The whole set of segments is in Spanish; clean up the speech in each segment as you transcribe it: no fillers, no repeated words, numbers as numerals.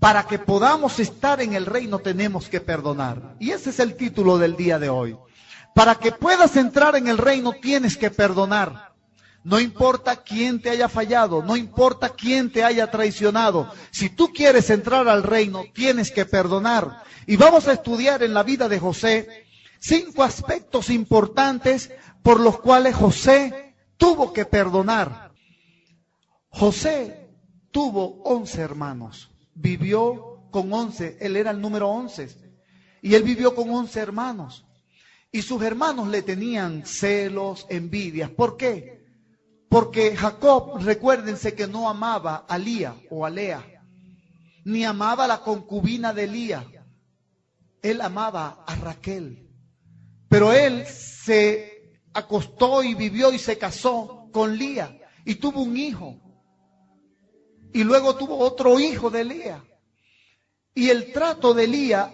para que podamos estar en el reino tenemos que perdonar. Y ese es el título del día de hoy. Para que puedas entrar en el reino tienes que perdonar. No importa quién te haya fallado, no importa quién te haya traicionado. Si tú quieres entrar al reino, tienes que perdonar. Y vamos a estudiar en la vida de José 5 aspectos importantes por los cuales José tuvo que perdonar. José tuvo 11 hermanos, vivió con 11, él era el número 11, y él vivió con 11 hermanos. Y sus hermanos le tenían celos, envidias. ¿Por qué? Porque Jacob, recuérdense que no amaba a Lía o a Lea, ni amaba a la concubina de Lía. Él amaba a Raquel. Pero él se acostó y vivió y se casó con Lía y tuvo un hijo. Y luego tuvo otro hijo de Lea. Y el trato de Lía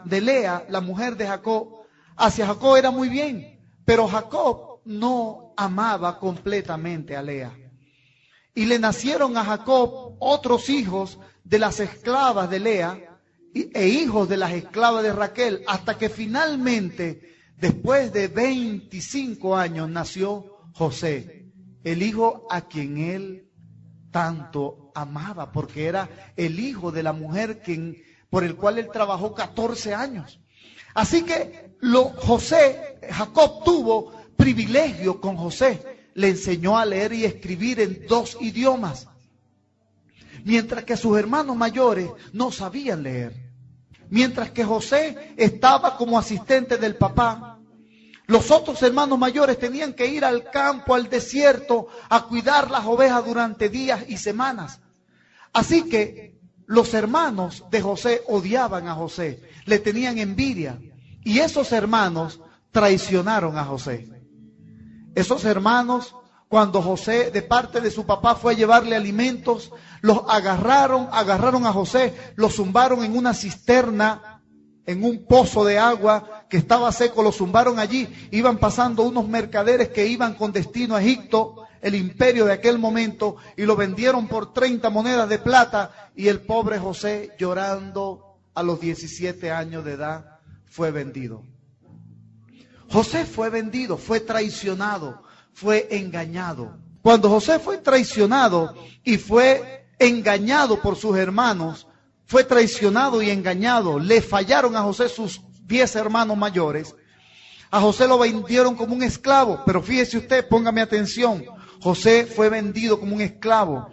de Lea, la mujer de Jacob, hacia Jacob era muy bien. Pero Jacob no amaba completamente a Lea. Y le nacieron a Jacob otros hijos de las esclavas de Lea e hijos de las esclavas de Raquel, hasta que finalmente, después de 25 años, nació José, el hijo a quien él tanto amaba, porque era el hijo de la mujer por el cual él trabajó 14 años. Así que Jacob tuvo privilegio con José. Le enseñó a leer y escribir en 2 idiomas, mientras que sus hermanos mayores no sabían leer. Mientras que José estaba como asistente del papá, los otros hermanos mayores tenían que ir al campo, al desierto, a cuidar las ovejas durante días y semanas. Así que los hermanos de José odiaban a José, le tenían envidia, y esos hermanos traicionaron a José. Esos hermanos, cuando José de parte de su papá fue a llevarle alimentos, los agarraron a José, lo zumbaron en una cisterna, en un pozo de agua que estaba seco, lo zumbaron allí. Iban pasando unos mercaderes que iban con destino a Egipto, el imperio de aquel momento, y lo vendieron por 30 monedas de plata, y el pobre José, llorando a los 17 años de edad, fue vendido. José fue vendido, fue traicionado, fue engañado. Cuando José fue traicionado y fue engañado por sus hermanos, fue traicionado y engañado, le fallaron a José sus 10 hermanos mayores. A José lo vendieron como un esclavo, pero fíjese usted, póngame atención, José fue vendido como un esclavo.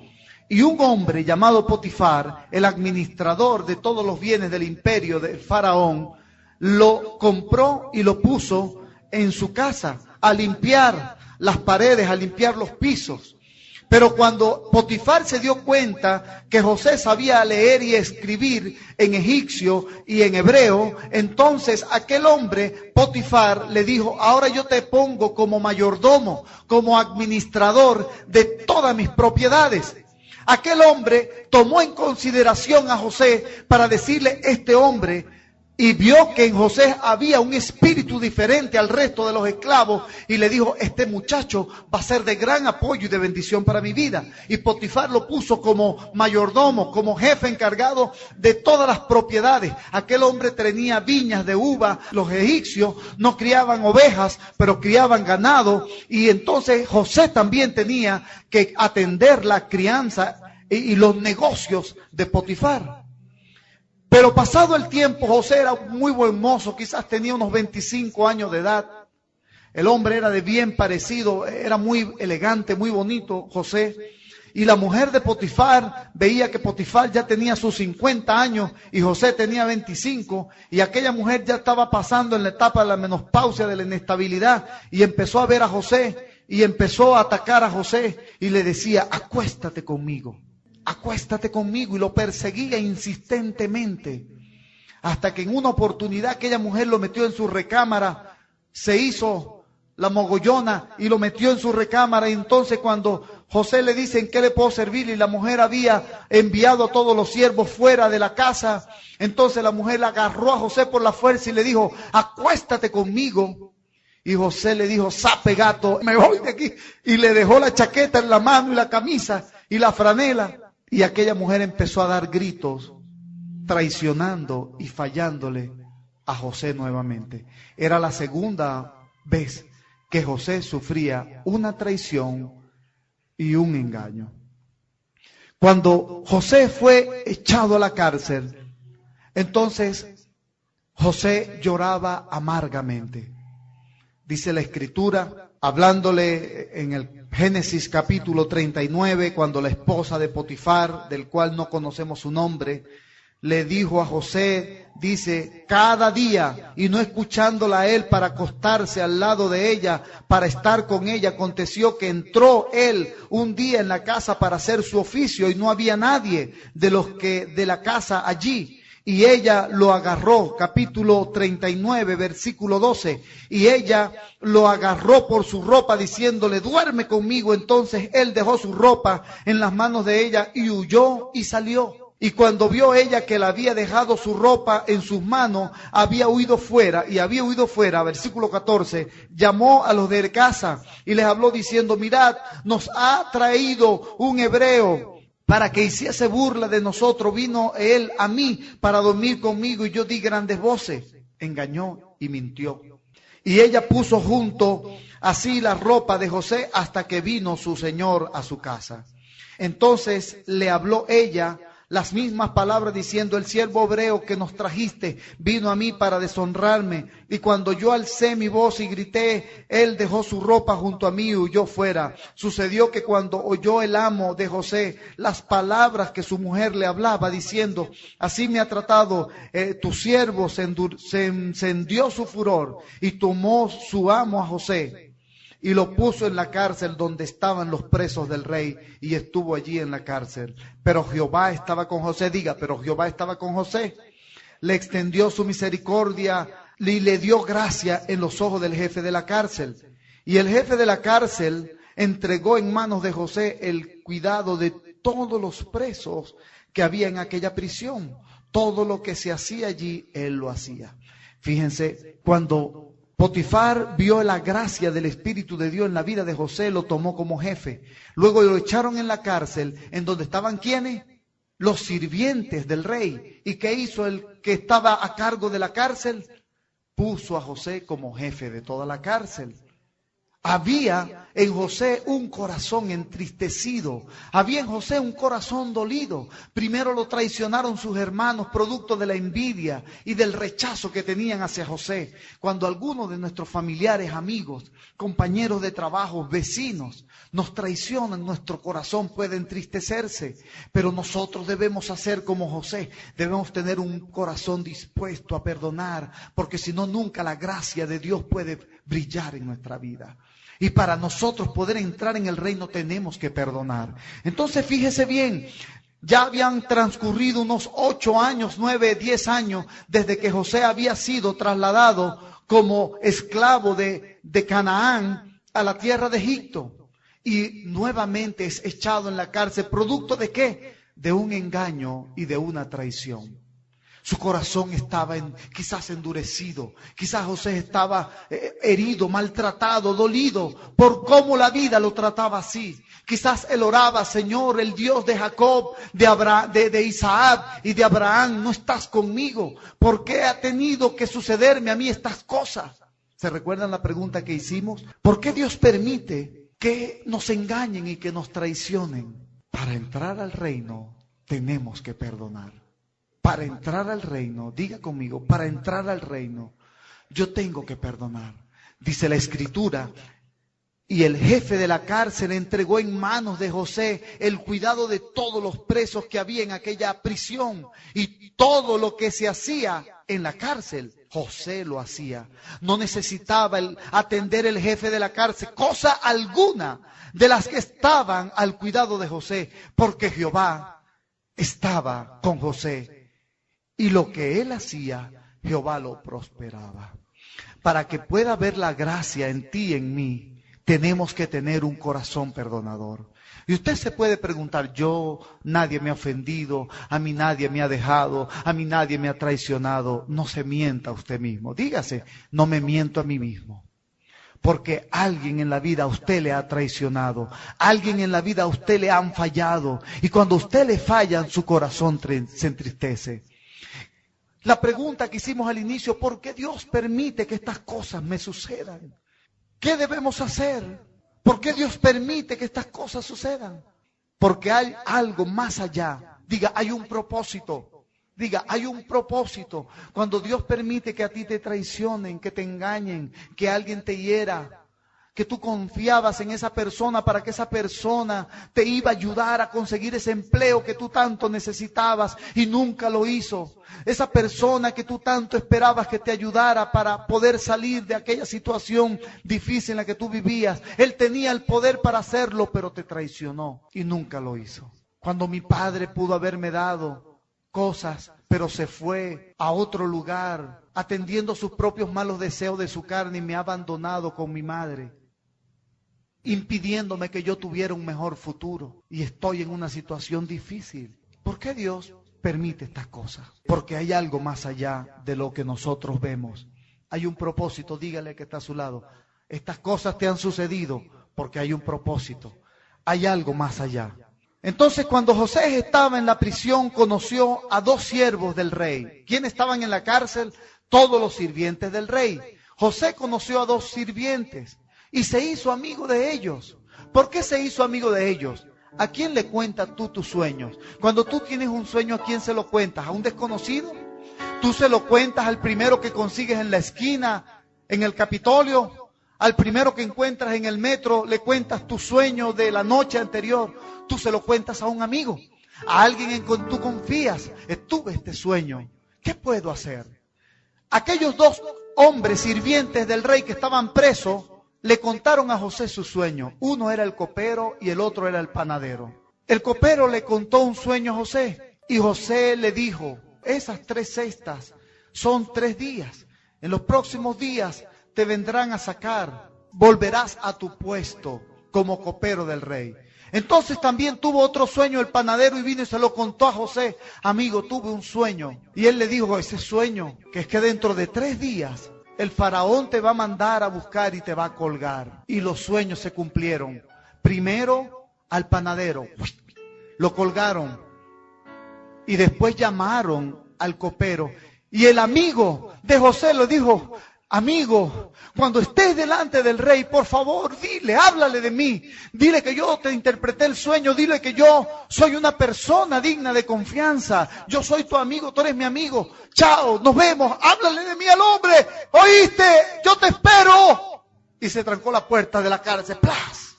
Y un hombre llamado Potifar, el administrador de todos los bienes del imperio del faraón, lo compró y lo puso en su casa a limpiar las paredes, a limpiar los pisos. Pero cuando Potifar se dio cuenta que José sabía leer y escribir en egipcio y en hebreo, entonces aquel hombre, Potifar, le dijo: ahora yo te pongo como mayordomo, como administrador de todas mis propiedades. Aquel hombre tomó en consideración a José para decirle: este hombre, y vio que en José había un espíritu diferente al resto de los esclavos, y le dijo: este muchacho va a ser de gran apoyo y de bendición para mi vida. Y Potifar lo puso como mayordomo, como jefe encargado de todas las propiedades. Aquel hombre tenía viñas de uva. Los egipcios no criaban ovejas, pero criaban ganado, y entonces José también tenía que atender la crianza y los negocios de Potifar. Pero pasado el tiempo, José era muy buen mozo, quizás tenía unos 25 años de edad. El hombre era de bien parecido, era muy elegante, muy bonito José. Y la mujer de Potifar veía que Potifar ya tenía sus 50 años y José tenía 25. Y aquella mujer ya estaba pasando en la etapa de la menopausia, de la inestabilidad. Y empezó a ver a José y empezó a atacar a José y le decía: acuéstate conmigo. Acuéstate conmigo, y lo perseguía insistentemente, hasta que en una oportunidad aquella mujer lo metió en su recámara, se hizo la mogollona y lo metió en su recámara. Y entonces cuando José le dice: ¿en qué le puedo servir? Y la mujer había enviado a todos los siervos fuera de la casa, entonces la mujer agarró a José por la fuerza y le dijo: acuéstate conmigo. Y José le dijo: sape gato, me voy de aquí. Y le dejó la chaqueta en la mano y la camisa y la franela. Y aquella mujer empezó a dar gritos traicionando y fallándole a José nuevamente. Era la segunda vez que José sufría una traición y un engaño. Cuando José fue echado a la cárcel, entonces José lloraba amargamente. Dice la Escritura, hablándole en el Génesis capítulo 39, cuando la esposa de Potifar, del cual no conocemos su nombre, le dijo a José, dice, cada día, y no escuchándola a él para acostarse al lado de ella, para estar con ella, aconteció que entró él un día en la casa para hacer su oficio y no había nadie de los que de la casa allí. Y ella lo agarró, capítulo 39, versículo 12, y ella lo agarró por su ropa diciéndole, duerme conmigo. Entonces él dejó su ropa en las manos de ella y huyó y salió. Y cuando vio ella que le había dejado su ropa en sus manos, había huido fuera, versículo 14, llamó a los de casa y les habló diciendo, mirad, nos ha traído un hebreo para que hiciese burla de nosotros. Vino él a mí para dormir conmigo y yo di grandes voces. Engañó y mintió. Y ella puso junto así la ropa de José hasta que vino su señor a su casa. Entonces le habló ella las mismas palabras diciendo, el siervo hebreo que nos trajiste vino a mí para deshonrarme. Y cuando yo alcé mi voz y grité, él dejó su ropa junto a mí y huyó fuera. Sucedió que cuando oyó el amo de José las palabras que su mujer le hablaba diciendo, así me ha tratado tu siervo, se encendió su furor y tomó su amo a José y lo puso en la cárcel donde estaban los presos del rey, y estuvo allí en la cárcel. Pero Jehová estaba con José, pero Jehová estaba con José. Le extendió su misericordia y le dio gracia en los ojos del jefe de la cárcel. Y el jefe de la cárcel entregó en manos de José el cuidado de todos los presos que había en aquella prisión. Todo lo que se hacía allí, él lo hacía. Fíjense, cuando Potifar vio la gracia del Espíritu de Dios en la vida de José, lo tomó como jefe. Luego lo echaron en la cárcel, en donde estaban ¿quiénes? Los sirvientes del rey. ¿Y qué hizo el que estaba a cargo de la cárcel? Puso a José como jefe de toda la cárcel. Había en José un corazón entristecido, había en José un corazón dolido. Primero lo traicionaron sus hermanos, producto de la envidia y del rechazo que tenían hacia José. Cuando algunos de nuestros familiares, amigos, compañeros de trabajo, vecinos, nos traicionan, nuestro corazón puede entristecerse. Pero nosotros debemos hacer como José, debemos tener un corazón dispuesto a perdonar, porque si no, nunca la gracia de Dios puede brillar en nuestra vida. Y para nosotros poder entrar en el reino tenemos que perdonar. Entonces fíjese bien, ya habían transcurrido unos 8 años, 9, 10 años desde que José había sido trasladado como esclavo de Canaán a la tierra de Egipto. Y nuevamente es echado en la cárcel, ¿producto de qué? De un engaño y de una traición. Su corazón estaba quizás endurecido, quizás José estaba herido, maltratado, dolido por cómo la vida lo trataba así. Quizás él oraba, Señor, el Dios de Jacob, de Isaac y de Abraham, no estás conmigo. ¿Por qué ha tenido que sucederme a mí estas cosas? ¿Se recuerdan la pregunta que hicimos? ¿Por qué Dios permite que nos engañen y que nos traicionen? Para entrar al reino tenemos que perdonar. Para entrar al reino, diga conmigo, para entrar al reino, yo tengo que perdonar. Dice la Escritura, y el jefe de la cárcel entregó en manos de José el cuidado de todos los presos que había en aquella prisión. Y todo lo que se hacía en la cárcel, José lo hacía. No necesitaba atender el jefe de la cárcel, cosa alguna de las que estaban al cuidado de José, porque Jehová estaba con José. Y lo que él hacía, Jehová lo prosperaba. Para que pueda haber la gracia en ti y en mí, tenemos que tener un corazón perdonador. Y usted se puede preguntar, nadie me ha ofendido, a mí nadie me ha dejado, a mí nadie me ha traicionado. No se mienta a usted mismo. Dígase, no me miento a mí mismo. Porque alguien en la vida a usted le ha traicionado, alguien en la vida a usted le han fallado. Y cuando a usted le fallan, su corazón se entristece. La pregunta que hicimos al inicio, ¿por qué Dios permite que estas cosas me sucedan? ¿Qué debemos hacer? ¿Por qué Dios permite que estas cosas sucedan? Porque hay algo más allá. Diga, hay un propósito. Diga, hay un propósito. Cuando Dios permite que a ti te traicionen, que te engañen, que alguien te hiera, que tú confiabas en esa persona para que esa persona te iba a ayudar a conseguir ese empleo que tú tanto necesitabas y nunca lo hizo. Esa persona que tú tanto esperabas que te ayudara para poder salir de aquella situación difícil en la que tú vivías. Él tenía el poder para hacerlo, pero te traicionó y nunca lo hizo. Cuando mi padre pudo haberme dado cosas, pero se fue a otro lugar, atendiendo sus propios malos deseos de su carne y me ha abandonado con mi madre, impidiéndome que yo tuviera un mejor futuro y estoy en una situación difícil. ¿Por qué Dios permite estas cosas? Porque hay algo más allá de lo que nosotros vemos. Hay un propósito, dígale que está a su lado. Estas cosas te han sucedido porque hay un propósito. Hay algo más allá. Entonces, cuando José estaba en la prisión, conoció a dos siervos del rey. ¿Quiénes estaban en la cárcel? Todos los sirvientes del rey. José conoció a dos sirvientes y se hizo amigo de ellos. ¿Por qué se hizo amigo de ellos? ¿A quién le cuentas tú tus sueños? Cuando tú tienes un sueño, ¿a quién se lo cuentas? ¿A un desconocido? ¿Tú se lo cuentas al primero que consigues en la esquina, en el Capitolio? ¿Al primero que encuentras en el metro le cuentas tu sueño de la noche anterior? Tú se lo cuentas a un amigo, a alguien en quien tú confías. Tuve este sueño, ¿qué puedo hacer? Aquellos dos hombres sirvientes del rey que estaban presos le contaron a José su sueño. Uno era el copero y el otro era el panadero. El copero le contó un sueño a José y José le dijo, esas 3 cestas son 3 días. En los próximos días te vendrán a sacar, volverás a tu puesto como copero del rey. Entonces también tuvo otro sueño el panadero y vino y se lo contó a José. Amigo, tuve un sueño. Y él le dijo, ese sueño, que es que dentro de 3 días el faraón te va a mandar a buscar y te va a colgar. Y los sueños se cumplieron. Primero al panadero, lo colgaron. Y después llamaron al copero. Y el amigo de José le dijo, amigo, cuando estés delante del rey, por favor, dile, háblale de mí. Dile que yo te interpreté el sueño, dile que yo soy una persona digna de confianza. Yo soy tu amigo, tú eres mi amigo. Chao, nos vemos, háblale de mí al hombre. ¿Oíste? Yo te espero. Y se trancó la puerta de la cárcel. ¡Plas!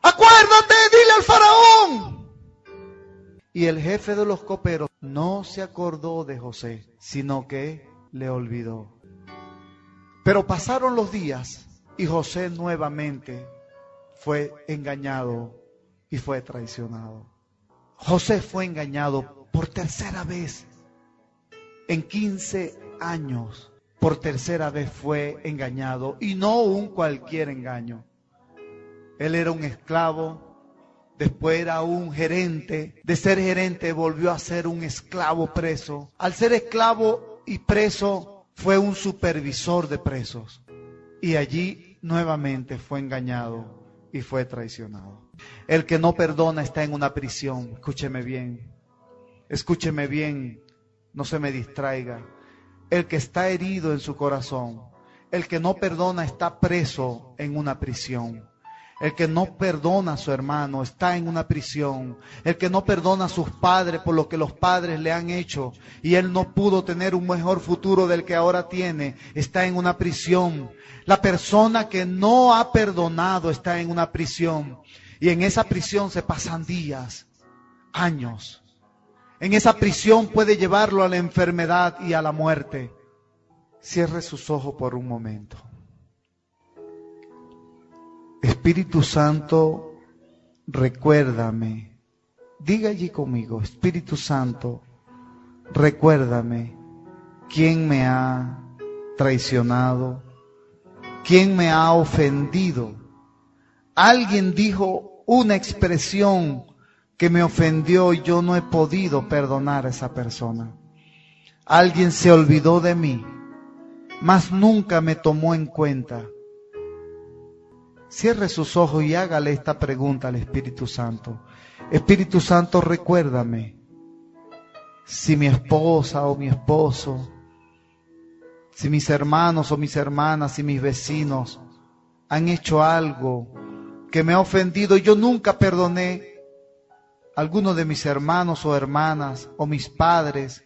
Acuérdate, dile al faraón. Y el jefe de los coperos no se acordó de José, sino que le olvidó. Pero pasaron los días y José nuevamente fue engañado y fue traicionado. José fue engañado por tercera vez. En 15 años, por tercera vez fue engañado. Y no un cualquier engaño. Él era un esclavo, después era un gerente. De ser gerente volvió a ser un esclavo preso. Al ser esclavo y preso, fue un supervisor de presos y allí nuevamente fue engañado y fue traicionado. El que no perdona está en una prisión. Escúcheme bien, no se me distraiga. El que está herido en su corazón, el que no perdona está preso en una prisión. El que no perdona a su hermano está en una prisión. El que no perdona a sus padres por lo que los padres le han hecho y él no pudo tener un mejor futuro del que ahora tiene, está en una prisión. La persona que no ha perdonado está en una prisión. Y en esa prisión se pasan días, años. En esa prisión puede llevarlo a la enfermedad y a la muerte. Cierre sus ojos por un momento. Espíritu Santo, recuérdame. Diga allí conmigo, Espíritu Santo, recuérdame quién me ha traicionado, quién me ha ofendido. Alguien dijo una expresión que me ofendió y yo no he podido perdonar a esa persona. Alguien se olvidó de mí, mas nunca me tomó en cuenta. Cierre sus ojos y hágale esta pregunta al Espíritu Santo. Espíritu Santo, recuérdame si mi esposa o mi esposo, si mis hermanos o mis hermanas, si mis vecinos han hecho algo que me ha ofendido y yo nunca perdoné a alguno de mis hermanos o hermanas, o mis padres,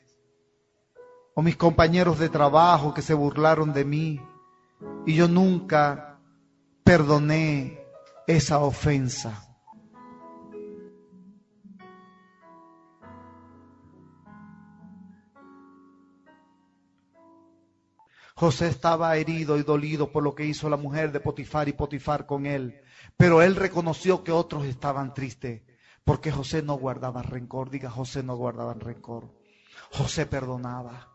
o mis compañeros de trabajo que se burlaron de mí, y yo nunca perdoné esa ofensa. José estaba herido y dolido por lo que hizo la mujer de Potifar y Potifar con él, pero él reconoció que otros estaban tristes, porque José no guardaba rencor. Diga, José no guardaba rencor. José perdonaba.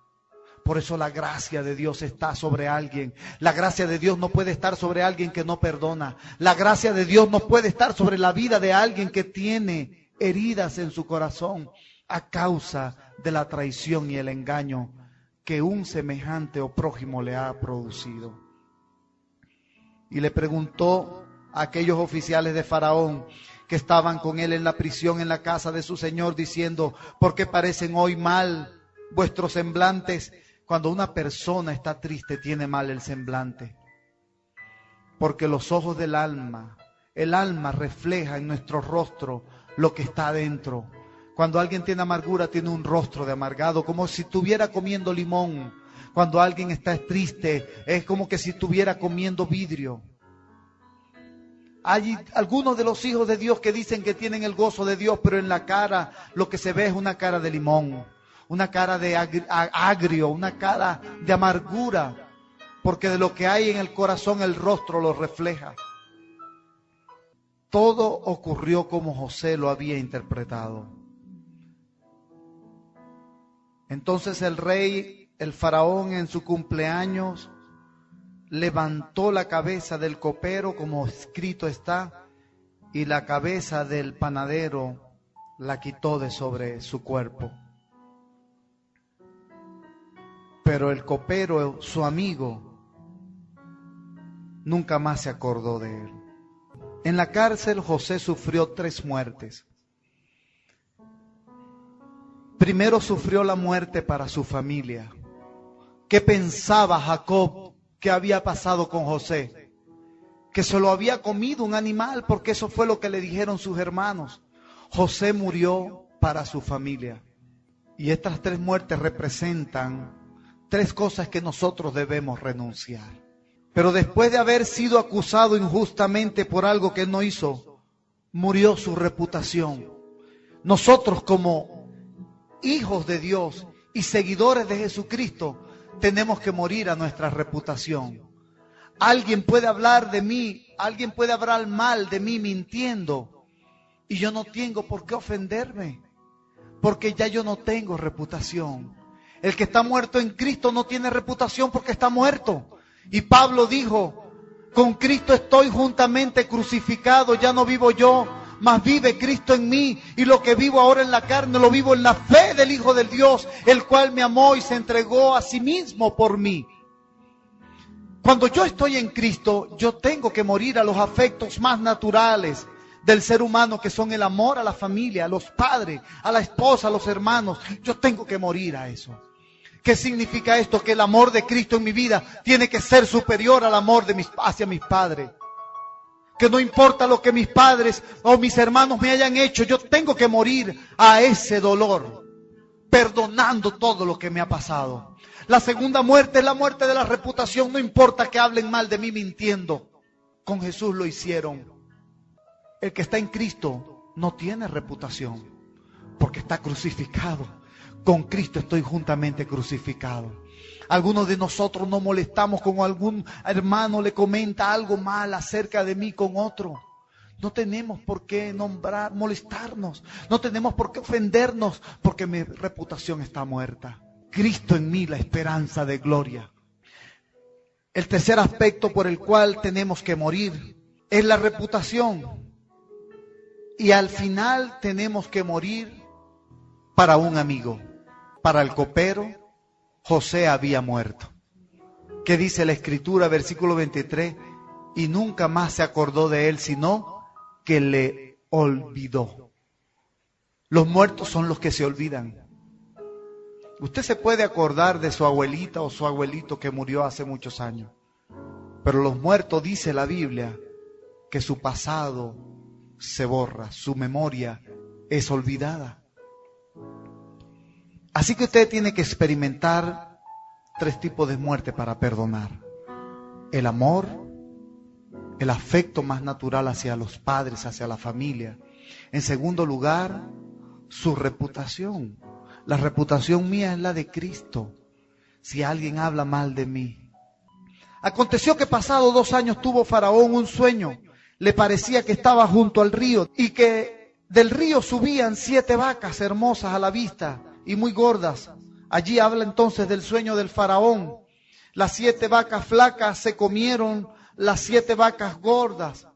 Por eso la gracia de Dios está sobre alguien. La gracia de Dios no puede estar sobre alguien que no perdona. La gracia de Dios no puede estar sobre la vida de alguien que tiene heridas en su corazón a causa de la traición y el engaño que un semejante o prójimo le ha producido. Y le preguntó a aquellos oficiales de Faraón que estaban con él en la prisión en la casa de su señor, diciendo: ¿por qué parecen hoy mal vuestros semblantes? Cuando una persona está triste, tiene mal el semblante, porque los ojos del alma, el alma refleja en nuestro rostro lo que está adentro. Cuando alguien tiene amargura, tiene un rostro de amargado, como si estuviera comiendo limón. Cuando alguien está triste, es como que si estuviera comiendo vidrio. Hay algunos de los hijos de Dios que dicen que tienen el gozo de Dios, pero en la cara lo que se ve es una cara de limón, una cara de agrio, una cara de amargura, porque de lo que hay en el corazón el rostro lo refleja. Todo ocurrió como José lo había interpretado. Entonces el rey, el faraón, en su cumpleaños, levantó la cabeza del copero, como escrito está, y la cabeza del panadero la quitó de sobre su cuerpo. Pero el copero, su amigo, nunca más se acordó de él. En la cárcel José sufrió 3 muertes. Primero sufrió la muerte para su familia. ¿Qué pensaba Jacob que había pasado con José? Que se lo había comido un animal, porque eso fue lo que le dijeron sus hermanos. José murió para su familia. Y estas 3 muertes representan 3 cosas que nosotros debemos renunciar. Pero después de haber sido acusado injustamente por algo que no hizo, murió su reputación. Nosotros, como hijos de Dios y seguidores de Jesucristo, tenemos que morir a nuestra reputación. Alguien puede hablar de mí, alguien puede hablar mal de mí mintiendo, y yo no tengo por qué ofenderme, porque ya yo no tengo reputación. El que está muerto en Cristo no tiene reputación porque está muerto. Y Pablo dijo: con Cristo estoy juntamente crucificado, ya no vivo yo, mas vive Cristo en mí, y lo que vivo ahora en la carne lo vivo en la fe del Hijo del Dios, el cual me amó y se entregó a sí mismo por mí. Cuando yo estoy en Cristo, yo tengo que morir a los afectos más naturales del ser humano, que son el amor a la familia, a los padres, a la esposa, a los hermanos. Yo tengo que morir a eso. ¿Qué significa esto? Que el amor de Cristo en mi vida tiene que ser superior al amor de hacia mis padres. Que no importa lo que mis padres o mis hermanos me hayan hecho, yo tengo que morir a ese dolor, perdonando todo lo que me ha pasado. La segunda muerte es la muerte de la reputación. No importa que hablen mal de mí mintiendo. Con Jesús lo hicieron. El que está en Cristo no tiene reputación, porque está crucificado. Con Cristo estoy juntamente crucificado. Algunos de nosotros nos molestamos con algún hermano, le comenta algo mal acerca de mí con otro. No tenemos por qué molestarnos. No tenemos por qué ofendernos, porque mi reputación está muerta. Cristo en mí, la esperanza de gloria. El tercer aspecto por el cual tenemos que morir es la reputación. Y al final tenemos que morir para un amigo. Para el copero, José había muerto. ¿Qué dice la Escritura, versículo 23? Y nunca más se acordó de él, sino que le olvidó. Los muertos son los que se olvidan. Usted se puede acordar de su abuelita o su abuelito que murió hace muchos años, pero los muertos, dice la Biblia, que su pasado se borra, su memoria es olvidada. Así que usted tiene que experimentar 3 tipos de muerte para perdonar: el amor, el afecto más natural hacia los padres, hacia la familia. En segundo lugar, su reputación. La reputación mía es la de Cristo. Si alguien habla mal de mí. Aconteció que pasado 2 años tuvo Faraón un sueño. Le parecía que estaba junto al río y que del río subían 7 vacas hermosas a la vista y muy gordas. Allí habla entonces del sueño del Faraón. Las 7 vacas flacas se comieron las 7 vacas gordas,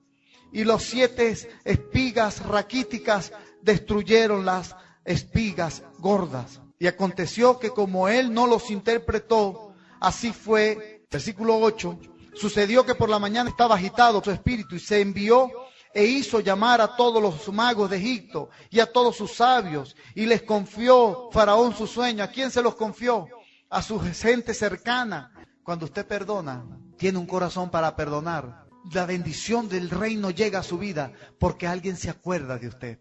y los 7 espigas raquíticas destruyeron las espigas gordas. Y aconteció que como él no los interpretó, así fue. Versículo 8. Sucedió que por la mañana estaba agitado su espíritu y se envió e hizo llamar a todos los magos de Egipto y a todos sus sabios, y les confió Faraón su sueño. ¿A quién se los confió? A su gente cercana. Cuando usted perdona, tiene un corazón para perdonar, la bendición del reino llega a su vida porque alguien se acuerda de usted.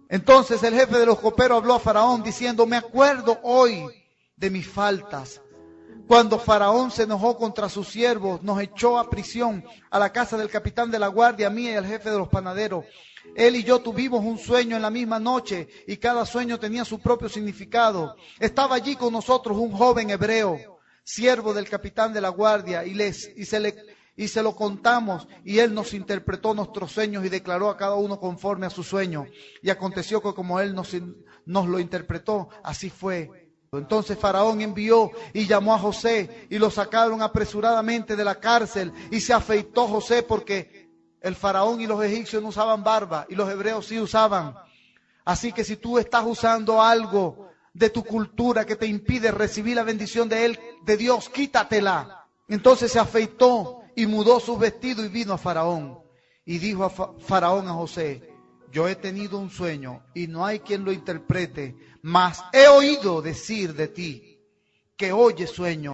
Entonces el jefe de los coperos habló a Faraón diciendo: me acuerdo hoy de mis faltas. Cuando Faraón se enojó contra sus siervos, nos echó a prisión a la casa del capitán de la guardia, a mí y al jefe de los panaderos. Él y yo tuvimos un sueño en la misma noche y cada sueño tenía su propio significado. Estaba allí con nosotros un joven hebreo, siervo del capitán de la guardia, y se lo contamos, y él nos interpretó nuestros sueños y declaró a cada uno conforme a su sueño. Y aconteció que como él nos lo interpretó, así fue. Entonces Faraón envió y llamó a José y lo sacaron apresuradamente de la cárcel, y se afeitó José, porque el Faraón y los egipcios no usaban barba y los hebreos sí usaban. Así que si tú estás usando algo de tu cultura que te impide recibir la bendición de Dios, quítatela. Entonces se afeitó y mudó sus vestidos y vino a Faraón. Y dijo a Faraón a José: yo he tenido un sueño y no hay quien lo interprete, mas he oído decir de ti que oyes sueño